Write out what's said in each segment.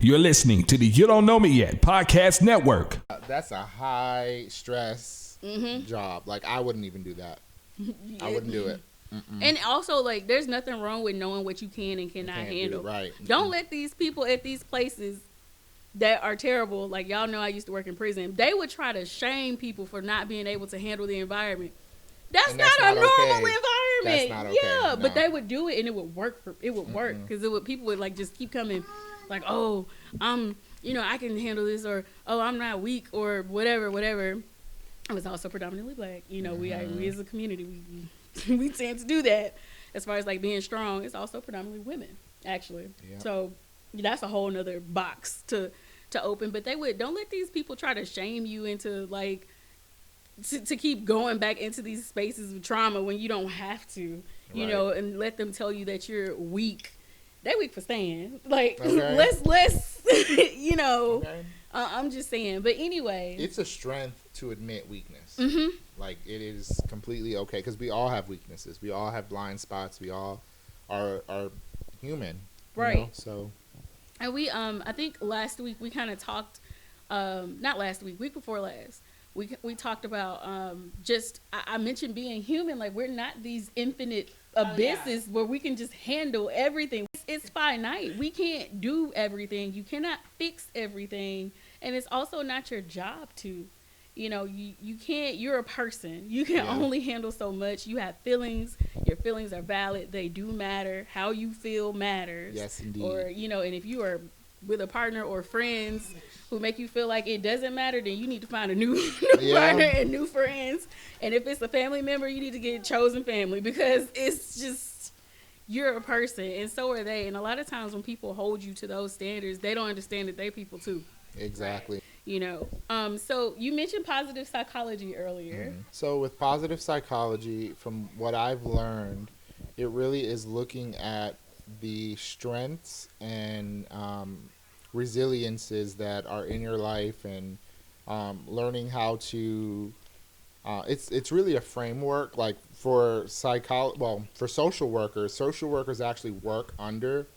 You're listening to the You Don't Know Me Yet podcast network. That's a high stress job. Like, I wouldn't even do that. I wouldn't do it. Mm-mm. And also, like, there's nothing wrong with knowing what you can and cannot handle. Right. Don't let these people at these places that are terrible, like, y'all know I used to work in prison, they would try to shame people for not being able to handle the environment. That's not a normal environment. That's not okay. Yeah, No. but they would do it and it would work. Work because people would like just keep coming, like, oh, I can handle this, or oh, I'm not weak, or whatever. It was also predominantly black. We as a community, we tend to do that. As far as like being strong, it's also predominantly women, actually. Yep. So that's a whole nother box to open. But don't let these people try to shame you into like to keep going back into these spaces of trauma when you don't have to, and let them tell you that you're weak. They weak for staying. Like, okay. let's okay. I'm just saying. But anyway, it's a strength to admit weakness. Mm-hmm. Like, it is completely okay because we all have weaknesses. We all have blind spots. We all are human, right? So, and we I think last week we kind of talked. Not last week before last. We talked about I mentioned being human. Like, we're not these infinite abysses where we can just handle everything. It's finite. We can't do everything. You cannot fix everything, and it's also not your job to. You can't. You're a person. You can only handle so much. You have feelings. Your feelings are valid. They do matter. How you feel matters. Yes, indeed. Or and if you are with a partner or friends who make you feel like it doesn't matter, then you need to find a new partner and new friends. And if it's a family member, you need to get chosen family, because it's just, you're a person and so are they. And a lot of times when people hold you to those standards, they don't understand that they're people too. Exactly. So you mentioned positive psychology earlier. Mm-hmm. So with positive psychology, from what I've learned, it really is looking at the strengths and resiliences that are in your life, and learning how to it's really a framework. Like, for for social workers actually work under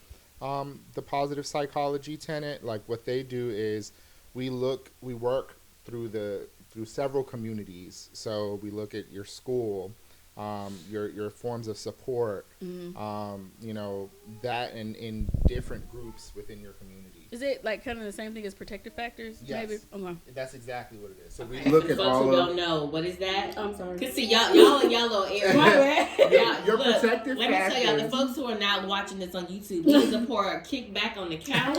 the positive psychology tenet. Like, what they do is we work through several communities. So we look at your school, your forms of support, that in different groups within your community. Is it like kind of the same thing as protective factors? Yes. Maybe? Okay. That's exactly what it is. So we look at all of... don't know. What is that? I'm sorry. Cause see, y'all in y'all little area. Your protective factors. Let me tell y'all, the folks who are not watching this on YouTube, please pour a kick back on the couch.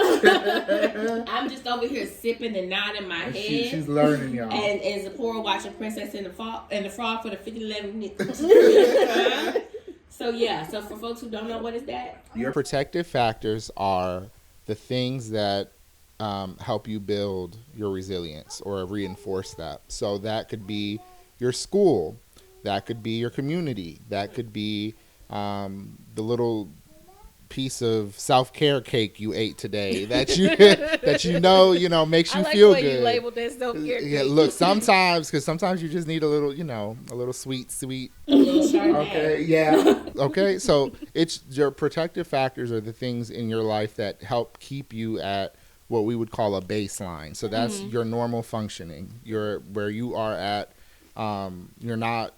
I'm just over here sipping and nodding my head. She's learning, y'all. And Zipporah watching Princess and the Frog for the 50-11 minutes. So for folks who don't know, what is that? Your protective factors are the things that help you build your resilience or reinforce that. So that could be your school, that could be your community, that could be the little piece of self-care cake you ate today that you makes you feel good. I like the way you labeled that self-care cake. Yeah, look, sometimes you just need a little sweet. Okay, yeah. Okay, so it's your protective factors are the things in your life that help keep you at what we would call a baseline. So that's your normal functioning. You're where you are at. You're not,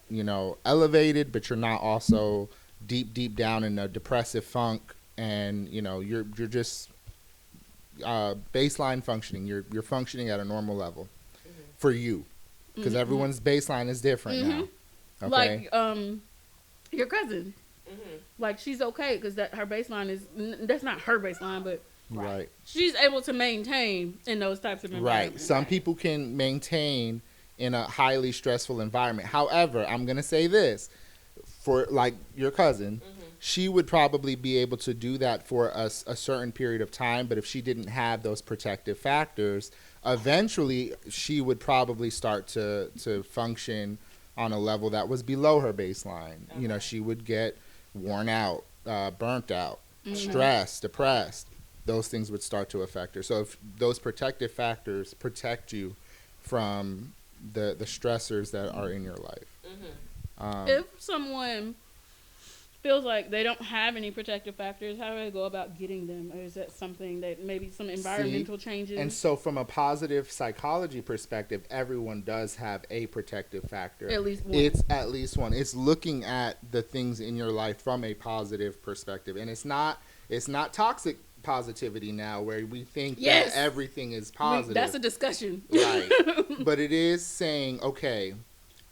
elevated, but you're not also deep down in a depressive funk. And you're just baseline functioning. You're functioning at a normal level for you, because everyone's baseline is different now. Okay? Like your cousin, like, she's okay because her baseline is that's not her baseline, but right, she's able to maintain in those types of environments. Right. Some people can maintain in a highly stressful environment. However, I'm gonna say this for like your cousin. She would probably be able to do that for a certain period of time, but if she didn't have those protective factors, eventually she would probably start to function on a level that was below her baseline. Okay. She would get worn out, burnt out, stressed, depressed. Those things would start to affect her. So if those protective factors protect you from the stressors that are in your life. If someone feels like they don't have any protective factors, how do they go about getting them? Or is that something that maybe some environmental changes? And so from a positive psychology perspective, everyone does have a protective factor. At least one. It's at least one. It's looking at the things in your life from a positive perspective. And it's not toxic positivity now where we think that everything is positive. That's a discussion. Right. But it is saying, okay,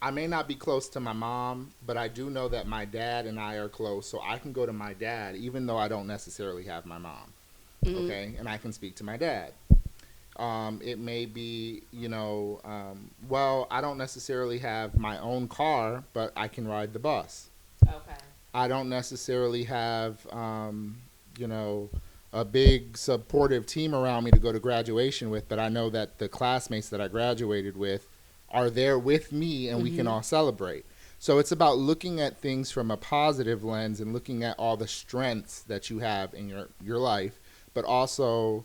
I may not be close to my mom, but I do know that my dad and I are close, so I can go to my dad even though I don't necessarily have my mom. Mm-hmm. Okay? And I can speak to my dad. It may be, well, I don't necessarily have my own car, but I can ride the bus. Okay. I don't necessarily have, a big supportive team around me to go to graduation with, but I know that the classmates that I graduated with are there with me and we can all celebrate. So it's about looking at things from a positive lens and looking at all the strengths that you have in your life, but also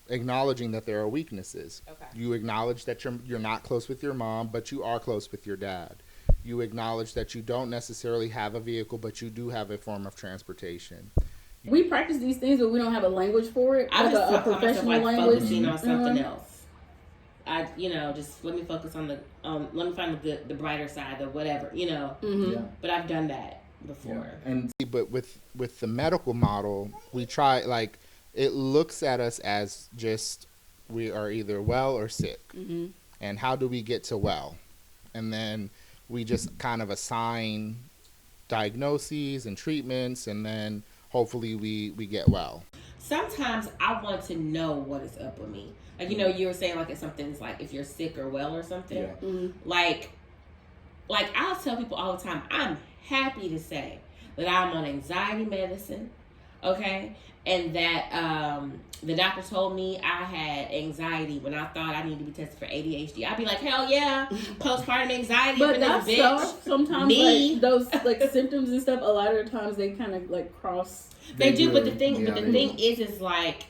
acknowledging that there are weaknesses. Okay. You acknowledge that you're not close with your mom, but you are close with your dad. You acknowledge that you don't necessarily have a vehicle, but you do have a form of transportation. We practice these things, but we don't have a language for it. I like just a professional language. Focusing on something else. Just let me focus on let me find the brighter side, the whatever, Mm-hmm. Yeah. But I've done that before. Yeah. But with the medical model, we try, like, it looks at us as just we are either well or sick. Mm-hmm. And how do we get to well? And then we just kind of assign diagnoses and treatments, and then hopefully we get well. Sometimes I want to know what is up with me. Like, you were saying, like, if something's like, if you're sick or well or something. Yeah. Mm-hmm. Like I'll tell people all the time, I'm happy to say that I'm on anxiety medicine, okay? And that the doctor told me I had anxiety when I thought I needed to be tested for ADHD. I'd be like, hell yeah, postpartum anxiety. But that's stuff, sometimes, like, those, like, symptoms and stuff, a lot of the times they kind of, like, cross. They do, but the thing is like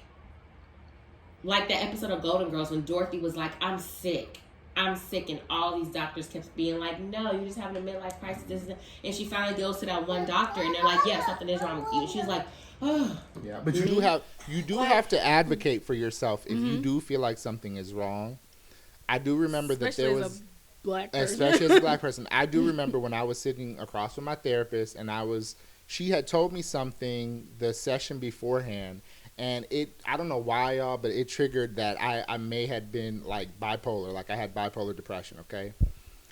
that episode of Golden Girls when Dorothy was like, I'm sick, and all these doctors kept being like, no, you're just having a midlife crisis. And she finally goes to that one doctor, and they're like, yeah, something is wrong with you. And she's like, oh. Yeah, but you do have to advocate for yourself if you do feel like something is wrong. I do remember especially that there was, especially as a black person, I do remember when I was sitting across from my therapist, and she had told me something the session beforehand. And I don't know why, y'all, but it triggered that I may have been, like, bipolar. Like, I had bipolar depression, okay?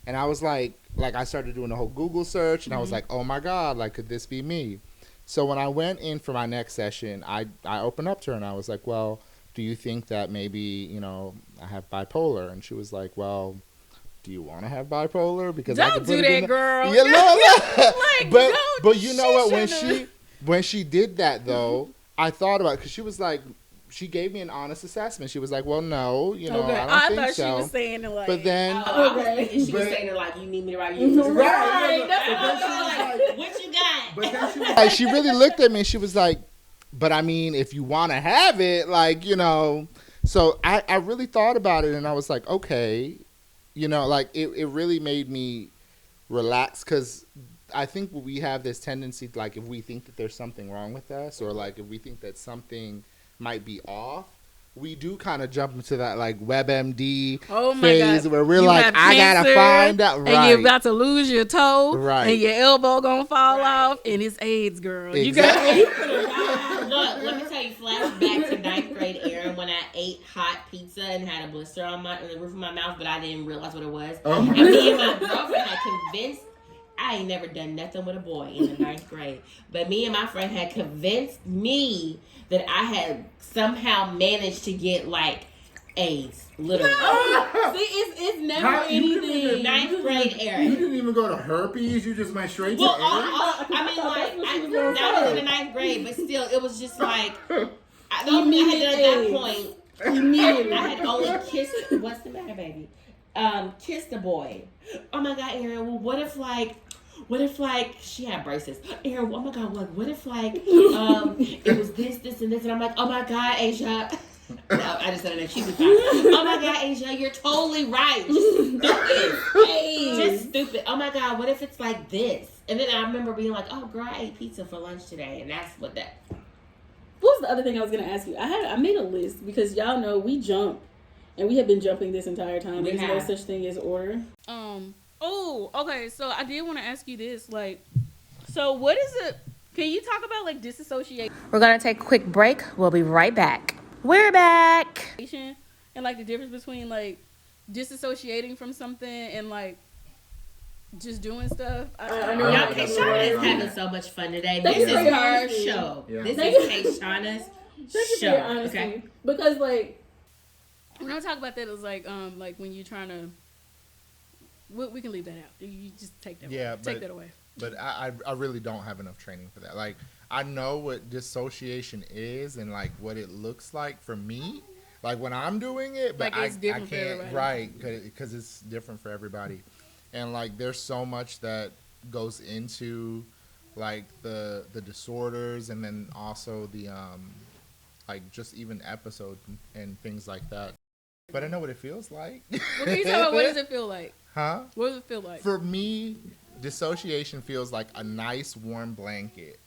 And I was like I started doing a whole Google search, and I was like, oh, my God, like, could this be me? So when I went in for my next session, I opened up to her, and I was like, well, do you think that maybe, I have bipolar? And she was like, well, do you want to have bipolar? Because don't do that, girl. Yeah, no. Like, but you know what? When she did that, though, I thought about it because she was like, she gave me an honest assessment. She was like, well, no, I don't think so. I thought she was saying it like, but then, she was saying it like, you need me to write you. Right. Like, what you got? But then she was like, she really looked at me and she was like, but I mean, if you want to have it, like, so I really thought about it and I was like, okay, like it really made me relax because I think we have this tendency, like, if we think that there's something wrong with us or, like, if we think that something might be off, we do kind of jump into that, like, WebMD phase where we're like, I got to find out. Right. And you're about to lose your toe. Right. And your elbow going to fall off. And it's AIDS, girl. Exactly. Look, let me tell you, flashback to 9th grade Erin when I ate hot pizza and had a blister on the roof of my mouth, but I didn't realize what it was. Oh my and me and my girlfriend had convinced, I ain't never done nothing with a boy in the 9th grade. But me and my friend had convinced me that I had somehow managed to get, like, AIDS. Literally. See, it's never anything. 9th grade Erin. You didn't even go to herpes. You just went straight to AIDS. I mean, like, that was in the 9th grade, but still, it was just like, I had done at that point. Immediately. I had only kissed. What's the matter, baby? Kissed a boy. Oh my God, Erin. Well, what if she had braces? Erin, oh my God, what if it was this, and this, and I'm like, oh my God, Asia. No, I just said it. She'd be fine. Oh my God, Asia, you're totally right. Just stupid. Just stupid. Oh my God, what if it's like this? And then I remember being like, oh girl, I ate pizza for lunch today, and that's what that. What was the other thing I was gonna ask you? I made a list because y'all know we jump, and we have been jumping this entire time. There's no such thing as order. Oh, okay. So I did want to ask you this, like, so what is it? Can you talk about like disassociation? We're gonna take a quick break. We'll be right back. We're back. And like the difference between like disassociating from something and like just doing stuff. I know. Y'all, K'Shana is having so much fun today. This is her show. Yeah. This is K'Shana's show. Okay. Because like when I talk about that, it was like when you're trying to. We can leave that out. You just take that. Yeah, away. Take that away. But I really don't have enough training for that. Like, I know what dissociation is and like what it looks like for me, like when I'm doing it, but like it's different I can't, for everybody. right? Because it's different for everybody, and like there's so much that goes into like the disorders, and then also the like just even episodes and things like that. But I know what it feels like. What can you tell about what does it feel like? Huh? What does it feel like? For me, dissociation feels like a nice warm blanket.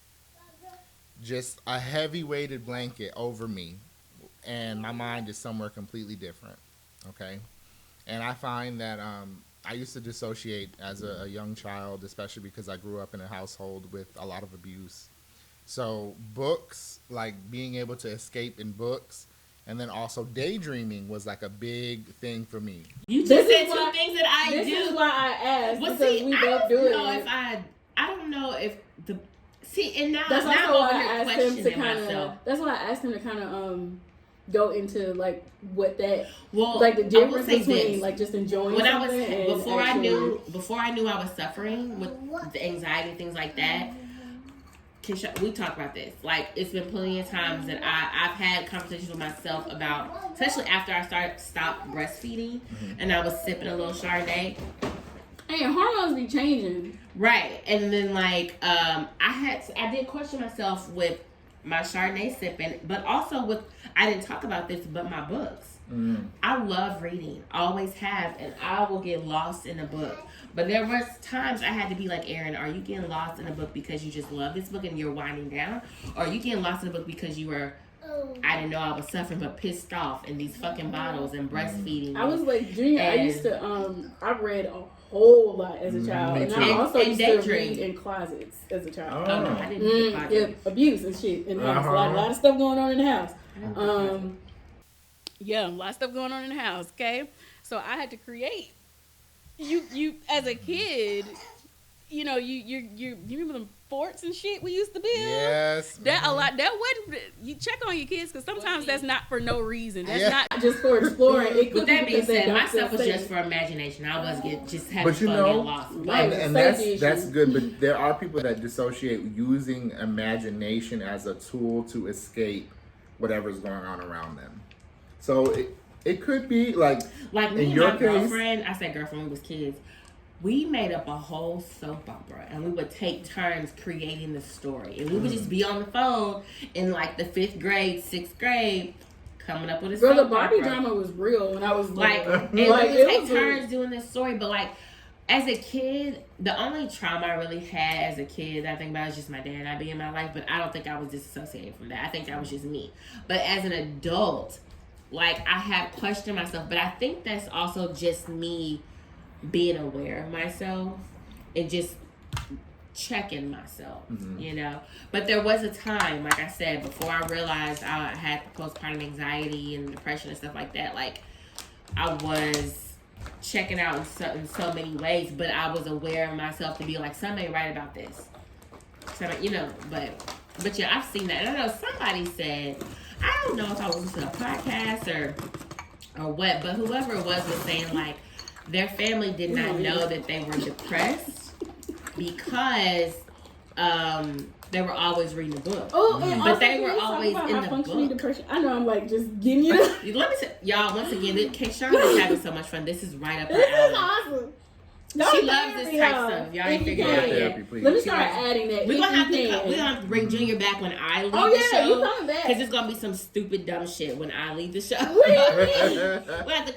Just a heavy weighted blanket over me. And my mind is somewhere completely different. Okay? And I find that I used to dissociate as a young child, especially because I grew up in a household with a lot of abuse. So books, like being able to escape in books, and then also daydreaming was like a big thing for me. You just said two things that I do. This is why I asked. Well, because see, we I both don't do it. know if I don't know if the see, and now That's now also I'm why over I here asked him to questioning kind myself. of. That's why I asked him to kind of go into like what that Well, like the I will difference say between this. like just enjoying When I was something and before actually, I knew I was suffering with the anxiety, things like that. We talk about this. Like, it's been plenty of times that I've had conversations with myself about, especially after I stopped breastfeeding, and I was sipping a little chardonnay. Hey, hormones be changing. Right, and then like I did question myself with my chardonnay sipping, but also with, I didn't talk about this, but my books. I love reading, always have, and I will get lost in a book. But there was times I had to be like, Erin, are you getting lost in a book because you just love this book and you're winding down? Or are you getting lost in a book because you were, I didn't know I was suffering, but pissed off in these fucking bottles and breastfeeding? I was like junior. I used to I read a whole lot as a child, and I also used to read in closets as a child. Oh no, I didn't read the podcast. Yeah, abuse and shit in the house. A lot of stuff going on in the house. Yeah, a lot of stuff going on in the house. Okay, so I had to create. You as a kid, you know, you remember them forts and shit we used to build. Yes. That a lot. That wasn't. You check on your kids because sometimes that's not for no reason. That's not just for exploring. It With could that be being because they said, my don't stuff feel was safe. just for imagination. I was just having But you fun know, getting lost. Right. And that's good, but there are people that dissociate using imagination as a tool to escape whatever's going on around them. So it could be like me in and your my case, girlfriend, I said girlfriend, we was kids. We made up a whole soap opera, and we would take turns creating the story, and we would just be on the phone in like the 5th grade, 6th grade, coming up with a Girl, soap the Barbie opera. drama was real when I was Like, little. and we Like, would it take was turns doing this story, but like, as a kid, the only trauma I really had as a kid that I think about is just my dad not being in my life, but I don't think I was disassociated from that. I think that was just me. But as an adult, like, I have questioned myself, but I think that's also just me being aware of myself and just checking myself, you know. But there was a time, like I said, before I realized I had postpartum anxiety and depression and stuff like that, like, I was checking out in so many ways, but I was aware of myself to be like, somebody write about this. Somebody, you know, but yeah, I've seen that. And I know somebody said, I don't know if I was listening to a podcast or what, but whoever it was saying like their family did not know that they were depressed because they were always reading the book. Oh, and but also, they were can we talk always about in how the functioning book. depression. I know I'm like just giving you. Let me tell y'all once again. K'Shana is having so much fun. This is right up her This is alley. awesome. She loves this type stuff. Y'all ain't figured it out yet. Let me start adding that. We're gonna have to bring Junior back when I leave the show. You coming back? Because it's gonna be some stupid dumb shit when I leave the show. We'll have to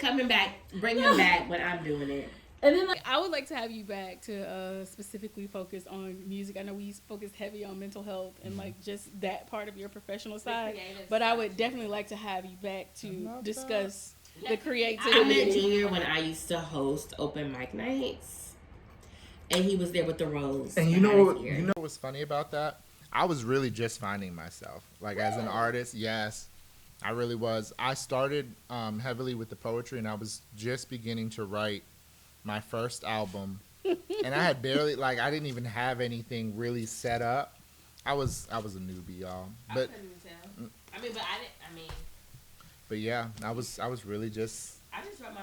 bring him back when I'm doing it. And then I would like to have you back to specifically focus on music. I know we focused heavy on mental health and like just that part of your professional side, but I would definitely like to have you back to discuss the creativity. I met Junior when I used to host open mic nights, and he was there with the rose. And you know what's funny about that? I was really just finding myself, like as an artist. Yes, I really was. I started heavily with the poetry, and I was just beginning to write my first album, and I had barely, like, I didn't even have anything really set up. I was a newbie, y'all. But But yeah, I was really just. I just wrote my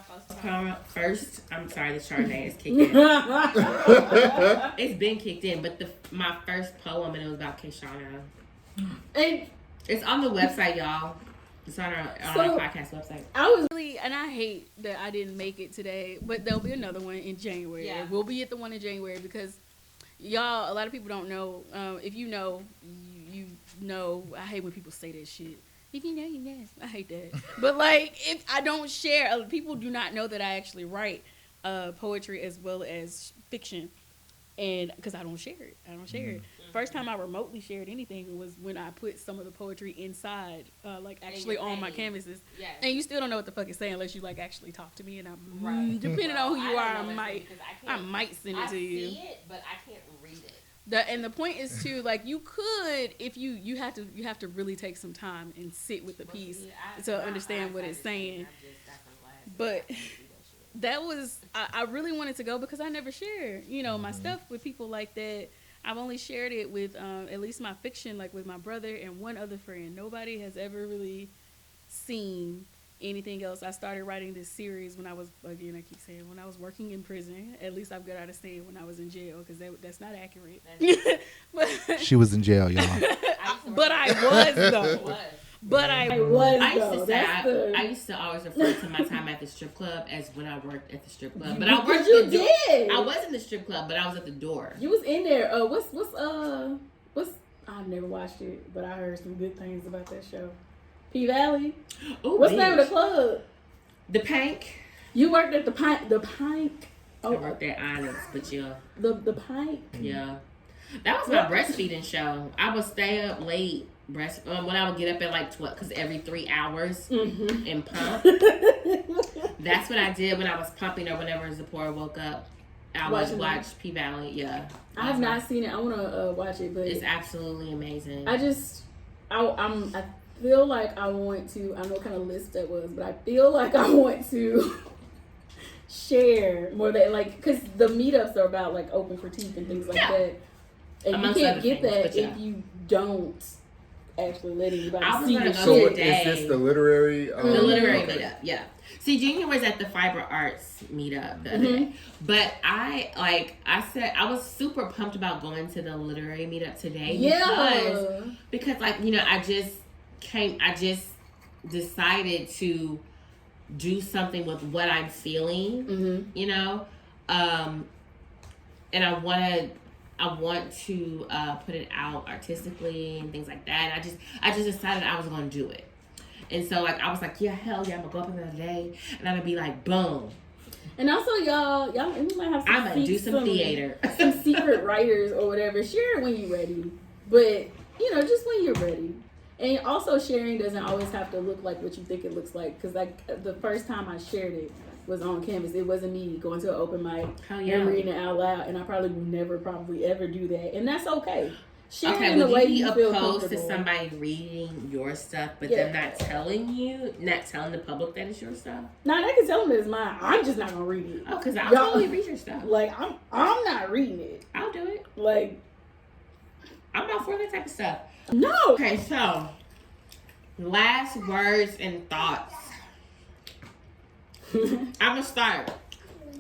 first. I'm sorry, the chardonnay is kicked in. It's been kicked in, but my first poem, and it was about K'Shana. And it's on the website, y'all. It's on our podcast website. And I hate that I didn't make it today, but there'll be another one in January. Yeah. We'll be at the one in January because y'all, a lot of people don't know. If you know, you know. I hate when people say that shit. If you know, you know. I hate that. But like, if I don't share, people do not know that I actually write poetry as well as fiction, and because I don't share it. It. First time I remotely shared anything was when I put some of the poetry inside, like actually on my canvases. Yes. And you still don't know what the fuck it's saying unless you like actually talk to me, and depending on who you are, I might send it to you. I see it, but I can't read it. And the point is too, like, you could, if you have to really take some time and sit with the piece to understand what it's saying. But that was, I really wanted to go because I never share, my stuff with people like that. I've only shared it with at least my fiction, like with my brother and one other friend. Nobody has ever really seen anything else. I started writing this series when I was, again, I keep saying, when I was working in prison. At least I've got out of saying when I was in jail, because that's not accurate. But she was in jail, y'all. But I was, though. But I used to always refer to my time at the strip club as when I worked at the strip club. But I worked I was in the strip club, but I was at the door. You was in there. What's I've never watched it, but I heard some good things about that show. P Valley. What's the name of the club? The Pink. You worked at the Pink. I worked at Onyx, but yeah. The Pink. Yeah. That was my breastfeeding show. I would stay up late when I would get up at like 12, because every 3 hours and pump. That's what I did when I was pumping, or whenever Zipporah woke up. I would watch P Valley. Yeah. I have not seen it. I want to watch it, but it's absolutely amazing. I feel like I want to. I don't know what kind of list that was, but I feel like I want to share more than, like, because the meetups are about like open critique and things like that, and amongst you can't get that if you don't actually let anybody see the shit. Is this the literary? The literary meetup, yeah. See, Junior was at the Fiber Arts meetup the other day, but I was super pumped about going to the literary meetup today. Yeah, because like, I just decided to do something with what I'm feeling, and I want to put it out artistically and things like that. And I just decided I was going to do it. And so, like, I was like, yeah, hell yeah, I'm going to go up another day. And I'm going to be like, boom. And also, y'all, we might have some I'm going to do some theater. Some secret writers or whatever. Share it when you're ready. But, just when you're ready. And also, sharing doesn't always have to look like what you think it looks like. Because, like, the first time I shared it was on Canvas. It wasn't me going to an open mic and reading it out loud. And I probably will never ever do that. And that's okay. Sharing the way you feel opposed to somebody reading your stuff, but them not telling the public that it's your stuff? No, they can tell them that it's mine. I'm just not going to read it. Oh, because I'll totally read your stuff. Like, I'm not reading it. I'll do it. Like, I'm not for that type of stuff. No. Okay, so last words and thoughts. I'm gonna start.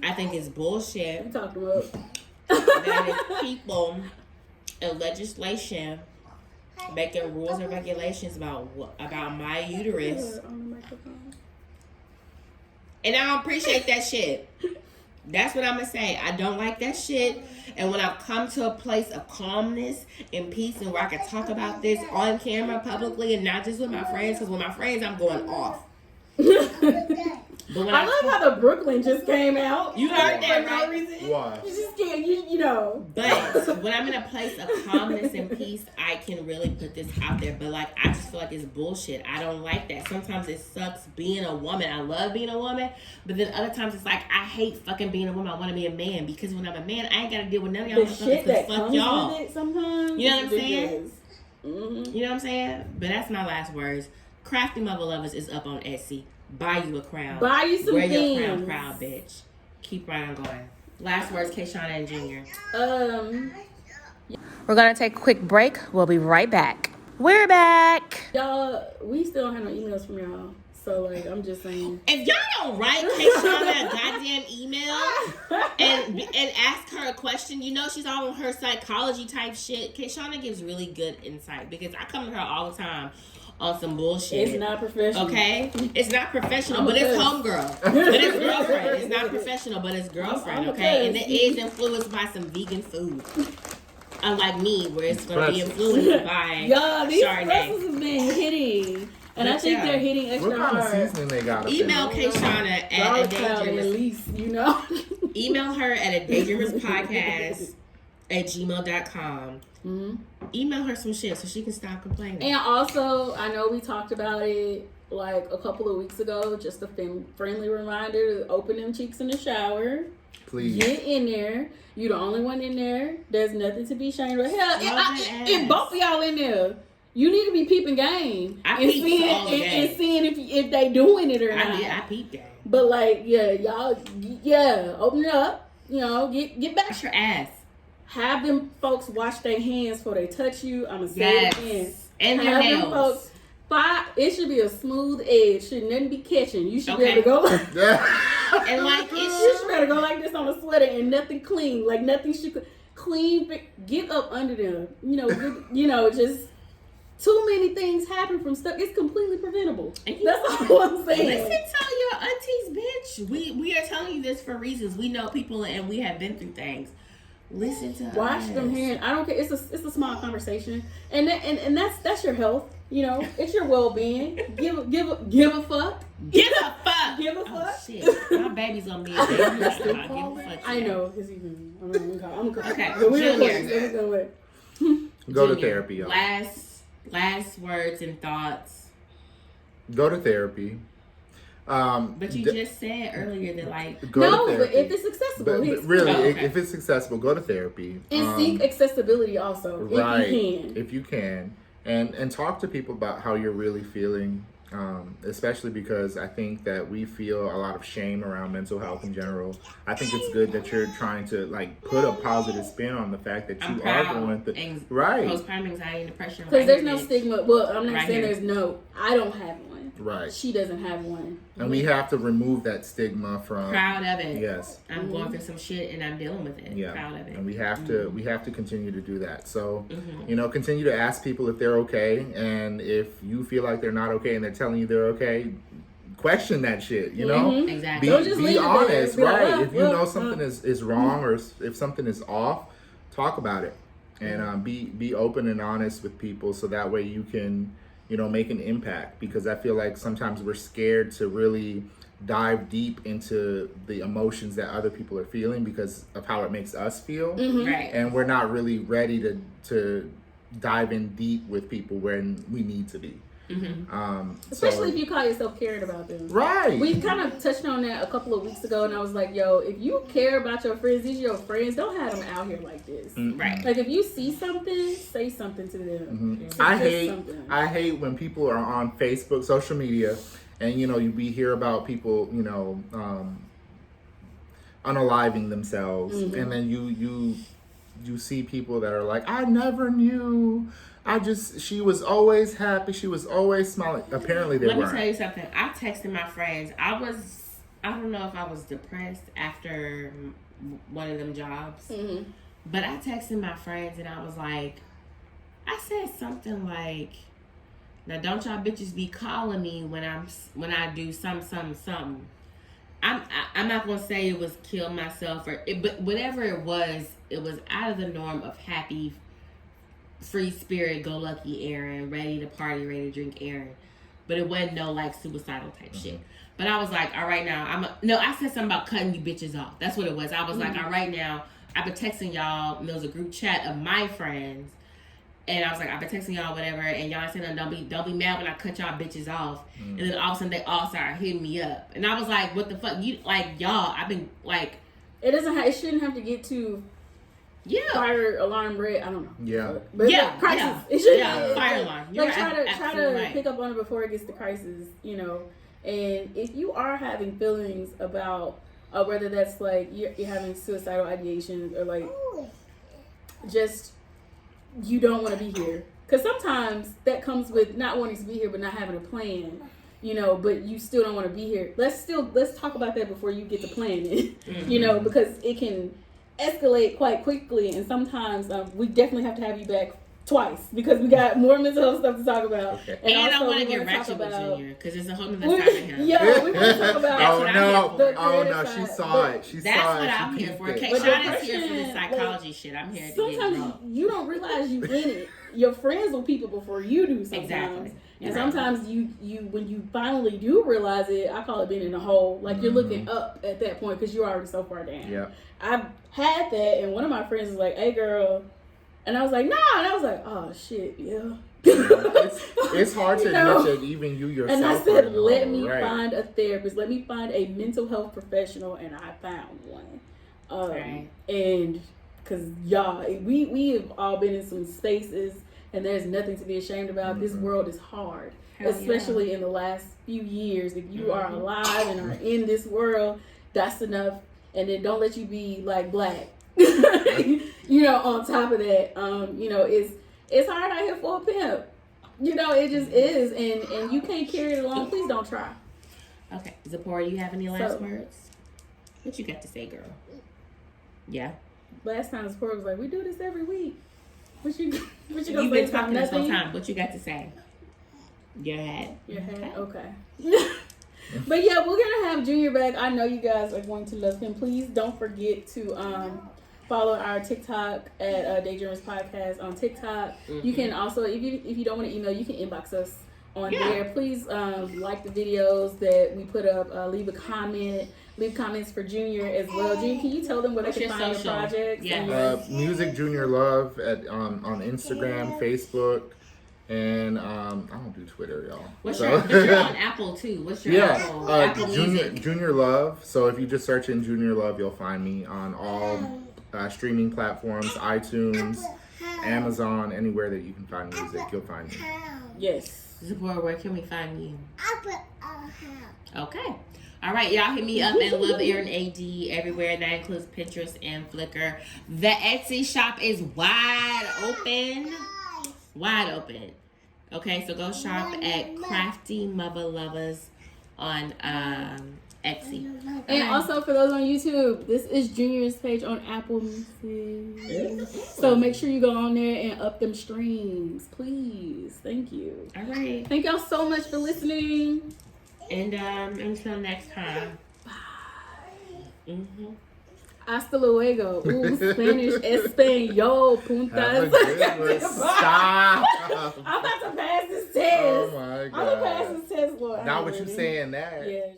I think it's bullshit. You talked about that is people in legislation making rules and regulations about my uterus, and I don't appreciate that shit. That's what I'm gonna say. I don't like that shit. And when I've come to a place of calmness and peace and where I can talk about this on camera publicly and not just with my friends, because with my friends I'm going off. But when I love how the Brooklyn just came out. You heard that, right? No reason. Why? You just can't, you know. But when I'm in a place of calmness and peace, I can really put this out there. But like, I just feel like it's bullshit. I don't like that. Sometimes it sucks being a woman. I love being a woman. But then other times it's like, I hate fucking being a woman. I want to be a man. Because when I'm a man, I ain't got to deal with none of y'all. The shit that fuck comes y'all. with it sometimes. You know what I'm saying? Mm-hmm. You know what I'm saying? But that's my last words. Crafty Mother Lovers is up on Etsy. Buy you a crown. Buy you some Wear things. your crown proud, bitch. Keep right on going. Last words, K'Shana and Junior. We're going to take a quick break. We'll be right back. We're back. Y'all, we still don't have no emails from y'all. So, like, I'm just saying. If y'all don't write K'Shana a goddamn email and ask her a question, you know she's all on her psychology type shit. K'Shana gives really good insight because I come to her all the time on some bullshit. It's not professional. Okay? It's not professional, but it's homegirl. But it's girlfriend. It's not professional, but it's girlfriend, okay? And it is influenced by some vegan food. Unlike me, where it's going to be influenced by Y'all, these Chardonnay. pretzels have been hitting. And I think they're hitting extra What kind of hard. seasoning they got up Email there? K'Shana at Garlic powder, at ADaydreamersPodcast. least, you know. Email her at ADaydreamersPodcast at gmail.com. Mm-hmm. Email her some shit so she can stop complaining. And also, I know we talked about it like a couple of weeks ago. Just a friendly reminder to open them cheeks in the shower. Please. Get in there. You the only one in there. There's nothing to be ashamed of. Hell, if both of y'all in there, you need to be peeping game I and peeped all the game. and seeing if they doing it or not. I peeped that. But like, y'all, open it up. You know, get back. Wash your ass. Have them folks wash their hands before they touch you. I'ma say Yes. it again. And your Have them nails. folks. It should be a smooth edge. Should nothing be catching. You should be Okay. able to go like And like, you should be able to go like this on a sweater and nothing clean. Like nothing should clean. Get up under them. Just too many things happen from stuff. It's completely preventable. That's all I'm saying. Listen to your aunties, bitch. We are telling you this for reasons. We know people and we have been through things. Listen to Wash us. them hands. I don't care. It's a small conversation, and that's your health. You know, it's your well-being. Give a fuck. Give a fuck. Give a Oh, fuck. shit. My baby's gonna be a baby. Give a fuck. I know. Cause even I'm gonna Okay, But we're Junior. Go to Junior, therapy, y'all. Last words and thoughts. Go to therapy. But you just said earlier that like go No, to but therapy. if it's accessible, But really, Oh, okay. if it's accessible, go to therapy. and seek accessibility also, Right. if you can. If you can. And talk to people about how you're really feeling, especially because I think that we feel a lot of shame around mental health in general. I think it's good that you're trying to like put a positive spin on the fact that I'm you are proud. going through Postpartum anxiety and depression. Because there's no stigma. Well, I'm not Right saying here. there's no. I don't have one. Right. She doesn't have one. And we have to remove that stigma from Proud of it. Yes. I'm going through some shit and I'm dealing with it. Yeah. Proud of it. And we have to continue to do that. So, Mm-hmm. Continue to ask people if they're okay, and if you feel like they're not okay and they're telling you they're okay, question that shit, you know? Exactly. Don't just Be leave it there. honest, Be like, right? well, If you know something is wrong or if something is off, talk about it. And be open and honest with people so that way you can, make an impact, because I feel like sometimes we're scared to really dive deep into the emotions that other people are feeling because of how it makes us feel. Right. And we're not really ready to dive in deep with people when we need to be. Especially if you call yourself caring about them. Right. We kind of touched on that a couple of weeks ago, and I was like, yo, if you care about your friends, these are your friends, don't have them out here like this. Right. Like, if you see something, say something to them. I Suggest something. hate when people are on Facebook, social media, and we hear about people, unaliving themselves, and then you see people that are like, I never knew. She was always happy. She was always smiling. Apparently they Let weren't. me tell you something. I texted my friends. I don't know if I was depressed after one of them jobs, but I texted my friends and I was like, I said something like, now don't y'all bitches be calling me when I do something. I'm not gonna say it was kill myself but whatever it was out of the norm of happy, free spirit, go lucky Erin, ready to party, ready to drink Erin. But it wasn't no like suicidal type shit. But I was like, all right now, I said something about cutting you bitches off. That's what it was. I was like, all right now, I've been texting y'all, and there was a group chat of my friends. And I was like, I've been texting y'all, whatever, and y'all saying, don't be mad when I cut y'all bitches off. And then all of a sudden they all started hitting me up. And I was like, what the fuck? You like y'all, I've been like, it shouldn't have to get to fire alarm red. I don't know. Yeah. But crisis. Yeah. It should fire alarm. You're like try to pick up on it before it gets to crisis, you know. And if you are having feelings about whether that's like you're having suicidal ideation or like just you don't want to be here, because sometimes that comes with not wanting to be here but not having a plan, you know, but you still don't want to be here. Let's talk about that before you get to planning, you know, because it can escalate quite quickly, and sometimes we definitely have to have you back twice because we got more mental health stuff to talk about. Okay. And I want to get ratchet with Junior because it's a whole nother side of him. Yeah, we want to talk about. Oh no, she saw it. That's what I'm here for. K'Shana's here for the psychology shit. I'm here to get sometimes you don't realize you in it. Your friends will people before you do sometimes. Exactly. And sometimes you when you finally do realize it, I call it being in a hole. Like you're looking up at that point because you're already so far down. Yeah. I've had that, and one of my friends was like, "Hey, girl," and I was like, "Nah," and I was like, "Oh shit, yeah." It's hard to admit that even you yourself. And I said, "Let me find a therapist. Let me find a mental health professional," and I found one. And because y'all, we have all been in some spaces, and there's nothing to be ashamed about. This world is hard, especially in the last few years. If you are alive and are in this world, that's enough. And then don't let you be like black, you know, on top of that, you know, it's hard out here for a pimp, you know, it just is. And you can't carry it along. Please don't try. Okay. Zipporah, you have any last words? What you got to say, girl? Yeah. Last time Zipporah was like, we do this every week. What you gonna You've say been talking this nothing? whole time. What you got to say? Your head. Okay. But yeah, we're gonna have Junior back. I know you guys are going to love him. Please don't forget to follow our TikTok at ADaydreamersPodcast on TikTok. You can also, if you don't want to email, you can inbox us on there. Please like the videos that we put up. Leave a comment. Leave comments for Junior as well. Junior, can you tell them where they can find your projects? Yeah. Music Junior Love on Instagram, Facebook. And I don't do Twitter, y'all. But you're on Apple too. What's your Apple Music? Junior Love. So if you just search in Junior Love, you'll find me on all streaming platforms, iTunes, Amazon, anywhere that you can find music, you'll find me. Yes. Zipporah, where can we find you? Okay. All right, y'all hit me up and love Erin AD everywhere. That includes Pinterest and Flickr. The Etsy shop is wide open. Wide open. Okay, so go shop at Crafty Mother Lovers on Etsy. And also for those on YouTube, this is Junior's page on Apple Music. So make sure you go on there and up them streams, please. Thank you. All right. Thank y'all so much for listening. And until next time. Bye. Hasta luego. Ooh, Spanish, Espanol, puntas. Stop. I'm about to pass this test. Oh my God. I'm going to pass this test, Lord. Not what you saying that. Yeah.